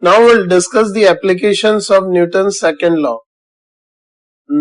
Now we'll discuss the applications of Newton's second law.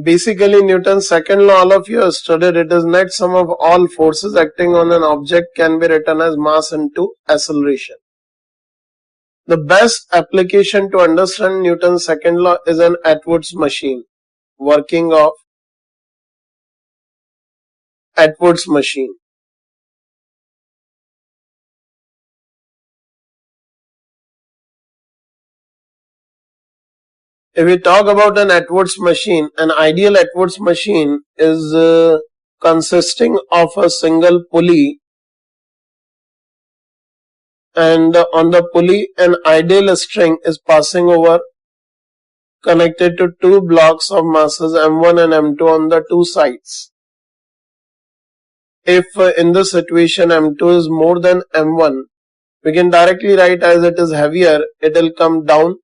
Basically, Newton's second law, all of you have studied. It is net sum of all forces acting on an object can be written as mass into acceleration. The best application to understand Newton's second law is an Atwood's machine, working of Atwood's machine. If we talk about an Atwood's machine, an ideal Atwood's machine is consisting of a single pulley, and on the pulley an ideal string is passing over, connected to two blocks of masses m1 and m2 on the two sides. If in this situation m2 is more than m1, we can directly write as it is heavier, it will come down,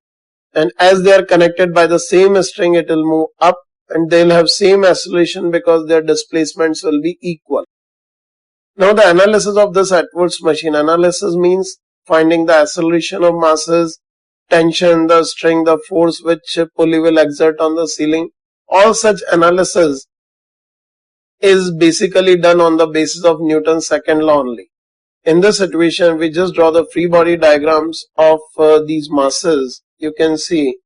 and as they are connected by the same string, it will move up, and they will have same acceleration because their displacements will be equal. Now the analysis of this Atwood's machine. Analysis means finding the acceleration of masses, tension in the string, the force which pulley will exert on the ceiling. All such analysis is basically done on the basis of Newton's second law only. In this situation, we just draw the free body diagrams of these masses. You can see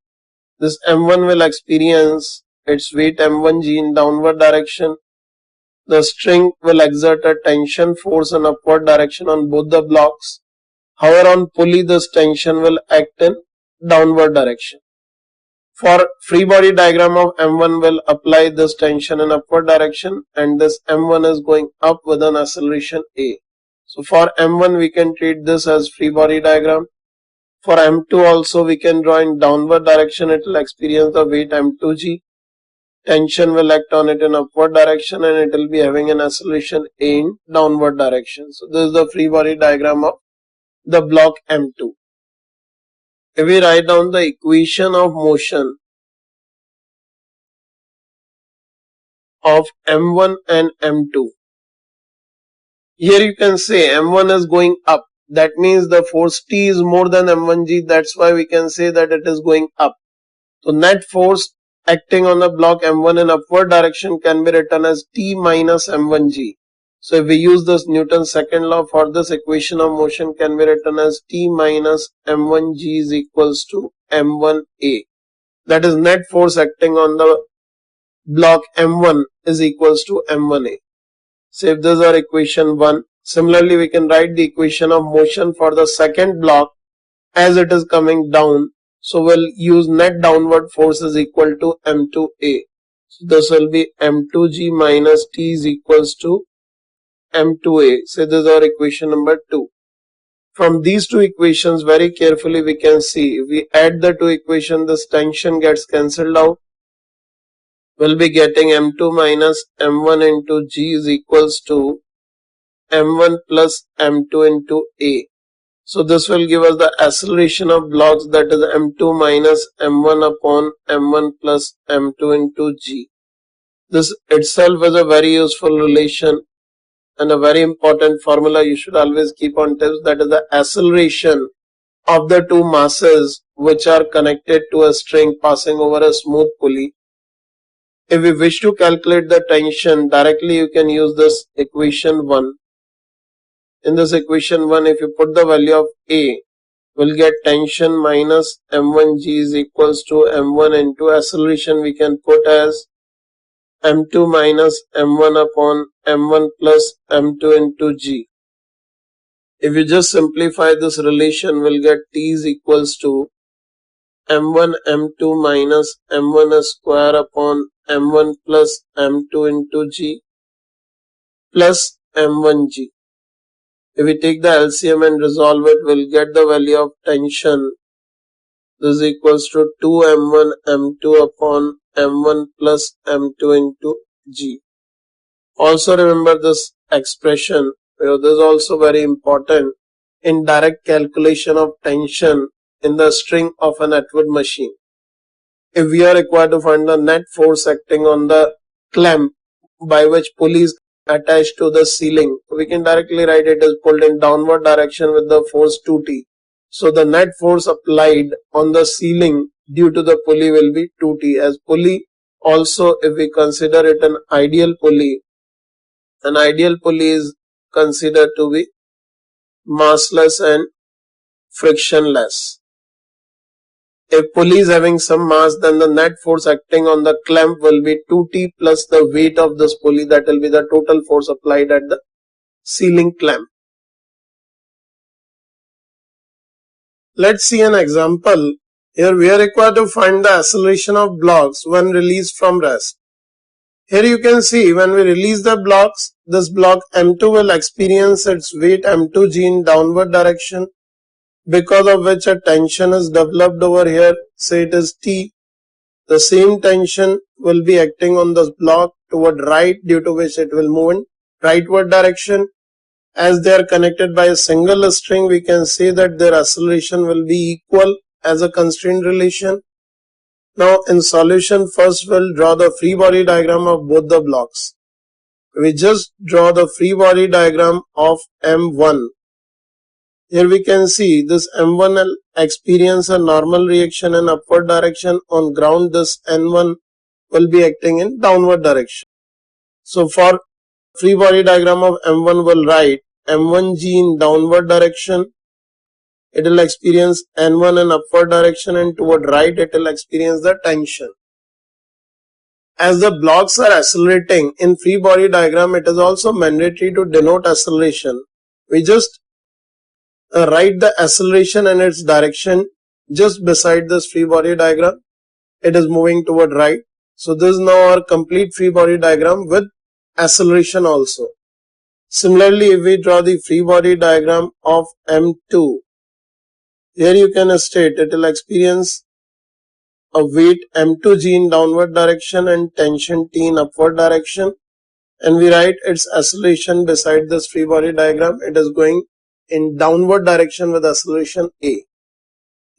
this m1 will experience its weight m1g in downward direction. The string will exert a tension force in upward direction on both the blocks. However, on pulley, this tension will act in downward direction. For free body diagram of m1 will apply this tension in upward direction, and this m1 is going up with an acceleration a. So for m1 we can treat this as free body diagram. For m2 also we can draw in downward direction. It will experience the weight m2g. Tension will act on it in upward direction, and it will be having an acceleration a in downward direction. So this is the free body diagram of the block m2. If we write down the equation of motion of m1 and m2, here you can say m1 is going up. That means the force T is more than m1g. That's why we can say that it is going up. So net force acting on the block m1 in upward direction can be written as T minus m1g. So if we use this Newton's second law for this, equation of motion can be written as T minus m1g is equals to m1a. That is net force acting on the block m1 is equals to m1a. So if this is our equation 1, similarly we can write the equation of motion for the second block as it is coming down. So we'll use net downward force is equal to m2a. So this will be m2g minus t is equals to m2a. So this is our equation number 2. From these two equations, very carefully we can see, if we add the two equations, this tension gets cancelled out. We'll be getting m2 minus m1 into g is equals to m1 plus m2 into a. So this will give us the acceleration of blocks, that is m2 minus m1 upon m1 plus m2 into g. This itself is a very useful relation and a very important formula you should always keep on tips, that is the acceleration of the two masses which are connected to a string passing over a smooth pulley. If we wish to calculate the tension directly, you can use this equation 1. In this equation 1, if you put the value of a, we'll get tension minus m1g is equals to m1 into acceleration we can put as m2 minus m1 upon m1 plus m2 into g. If you just simplify this relation, we'll get t is equals to m1 m2 minus m1 square upon m1 plus m2 into g plus m1g. If we take the LCM and resolve it, we'll get the value of tension. This is equals to 2m1 m2 upon m1 plus m2 into g. Also remember this expression, this is also very important in direct calculation of tension in the string of an Atwood machine. If we are required to find the net force acting on the clamp by which pulley is attached to the ceiling, we can directly write it as pulled in downward direction with the force 2T. So the net force applied on the ceiling due to the pulley will be 2T. As pulley also, if we consider it an ideal pulley is considered to be massless and frictionless. If pulley is having some mass, then the net force acting on the clamp will be 2T plus the weight of this pulley, that will be the total force applied at the ceiling clamp. Let's see an example. Here we are required to find the acceleration of blocks when released from rest. Here you can see when we release the blocks, this block M2 will experience its weight M2g in downward direction, because of which a tension is developed over here, say it is T. The same tension will be acting on this block toward right, due to which it will move in rightward direction. As they are connected by a single string, we can say that their acceleration will be equal as a constraint relation. Now in solution, first we'll draw the free body diagram of both the blocks. We just draw the free body diagram of M1. Here we can see this M1 will experience a normal reaction in upward direction. On ground, this N1 will be acting in downward direction. So for free body diagram of M1, will write M1g in downward direction. It will experience N1 in upward direction, and toward right it will experience the tension. As the blocks are accelerating in free body diagram, it is also mandatory to denote acceleration. We just write the acceleration and its direction just beside this free body diagram. It is moving toward right. So this is now our complete free body diagram with acceleration also. Similarly, if we draw the free body diagram of M2, here you can state it will experience a weight M2g in downward direction and tension T in upward direction, and we write its acceleration beside this free body diagram. It is going in downward direction with acceleration A.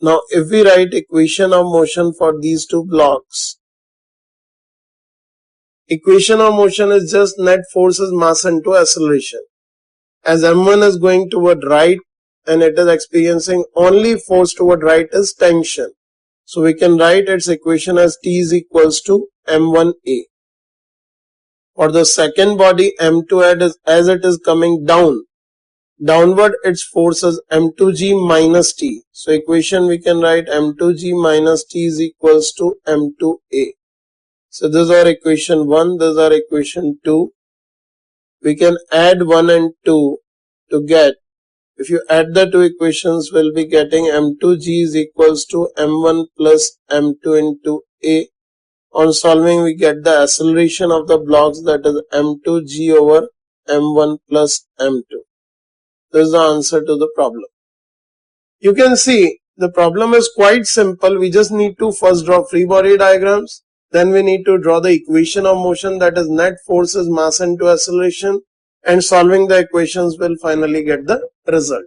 Now if we write equation of motion for these two blocks, equation of motion is just net forces mass into acceleration. As M1 is going toward right and it is experiencing only force toward right is tension. So we can write its equation as T is equals to M1A. For the second body M2 as it is coming downward, its force is M2g minus T. So equation we can write M2g minus T is equals to M2A. So this is our equation 1, this is our equation 2. We can add 1 and 2 to get, if you add the two equations, we'll be getting M2g is equals to M1 plus M2 into A. On solving, we get the acceleration of the blocks, that is M2g over M1 plus M2. This is the answer to the problem. You can see the problem is quite simple. We just need to first draw free body diagrams. Then we need to draw the equation of motion, that is net forces mass into acceleration, and solving the equations will finally get the result.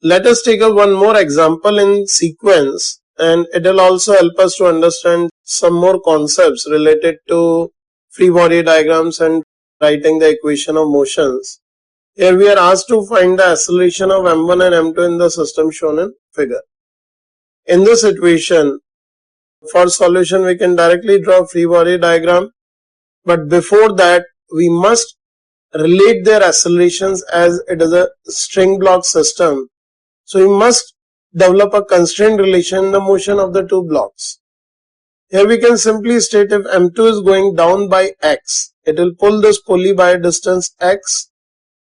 Let us take up one more example in sequence, and it will also help us to understand some more concepts related to free body diagrams and writing the equation of motions. Here we are asked to find the acceleration of M1 and M2 in the system shown in figure. In this situation, for solution we can directly draw free body diagram, but before that we must relate their accelerations as it is a string block system. So we must develop a constraint relation in the motion of the two blocks. Here we can simply state if M2 is going down by X, it will pull this pulley by a distance X,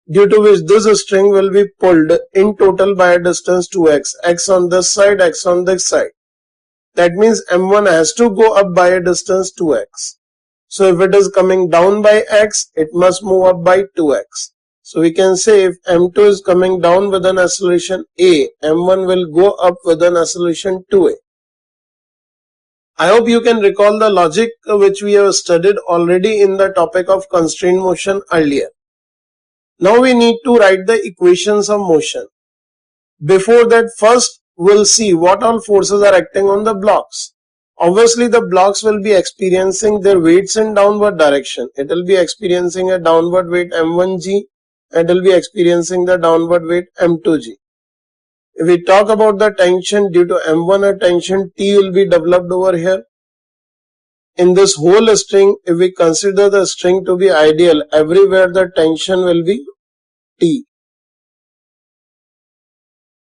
due to which this string will be pulled in total by a distance 2x, x on this side, x on this side. That means M1 has to go up by a distance 2x. So if it is coming down by x, it must move up by 2x. So we can say if M2 is coming down with an acceleration A, M1 will go up with an acceleration 2A. I hope you can recall the logic which we have studied already in the topic of constraint motion earlier. Now we need to write the equations of motion. Before that, first we'll see what all forces are acting on the blocks. Obviously the blocks will be experiencing their weights in downward direction. It will be experiencing a downward weight M1g and it will be experiencing the downward weight M2G. If we talk about the tension due to M1, a tension T will be developed over here. In this whole string, if we consider the string to be ideal, everywhere the tension will be T.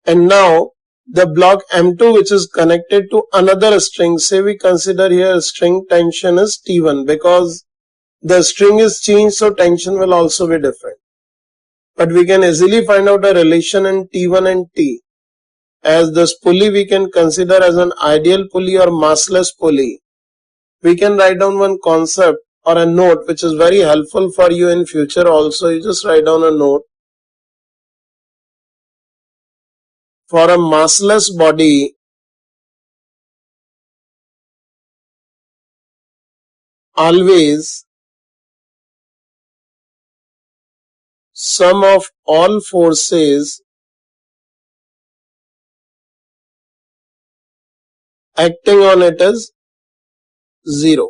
And now the block M2 which is connected to another string, say we consider here string tension is T1 because the string is changed, so tension will also be different. But we can easily find out a relation in T1 and T. As this pulley we can consider as an ideal pulley or massless pulley. We can write down one concept or a note which is very helpful for you in future also. You just write down a note. For a massless body, always sum of all forces acting on it is 0.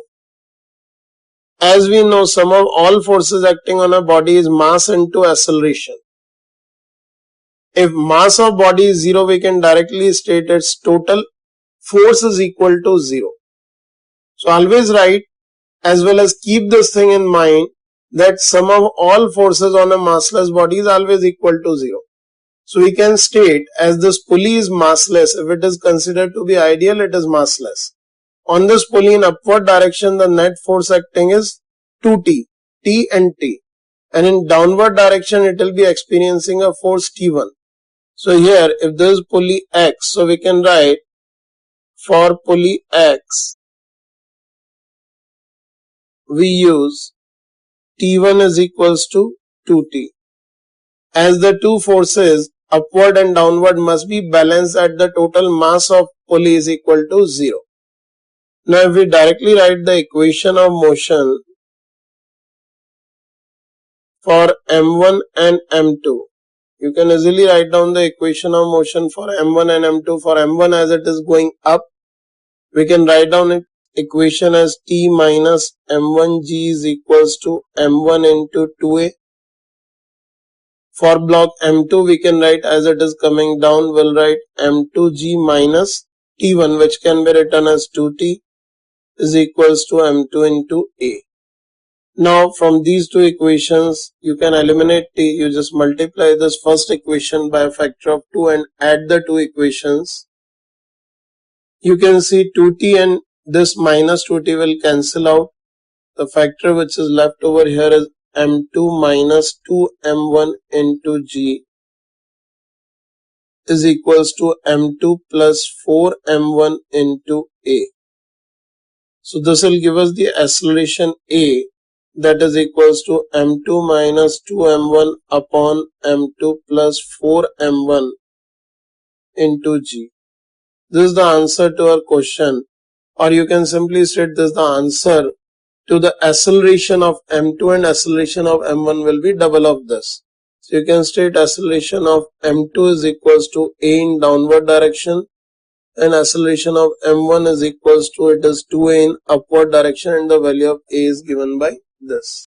As we know, sum of all forces acting on a body is mass into acceleration. If mass of body is 0, we can directly state its total force is equal to 0. So always write as well as keep this thing in mind that sum of all forces on a massless body is always equal to 0. So we can state as this pulley is massless, if it is considered to be ideal, it is massless. On this pulley in upward direction, the net force acting is 2T, T and T. And in downward direction, it will be experiencing a force T1. So here, if this is pulley X, so we can write for pulley X, we use T1 is equals to 2T. As the two forces, upward and downward, must be balanced at the total mass of pulley is equal to 0. Now if we directly write the equation of motion for M1 and M2, you can easily write down the equation of motion for M1 and M2. For M1 as it is going up, we can write down it equation as T minus M1G is equals to M1 into 2A. For block M2, we can write as it is coming down, we'll write M2G minus T1, which can be written as 2T is equals to M2 into A. Now from these two equations, you can eliminate T. You just multiply this first equation by a factor of 2 and add the two equations. You can see 2T and this minus 2T will cancel out. The factor which is left over here is M2 minus 2M1 into G is equals to M2 plus 4M1 into A. So this will give us the acceleration A, that is equals to M2 minus 2M1 upon M2 plus 4M1 into G. This is the answer to our question, or you can simply state this is the answer to the acceleration of M2, and acceleration of M1 will be double of this. So you can state acceleration of M2 is equals to A in downward direction, and acceleration of M1 is equals to it is 2A in upward direction, and the value of A is given by this.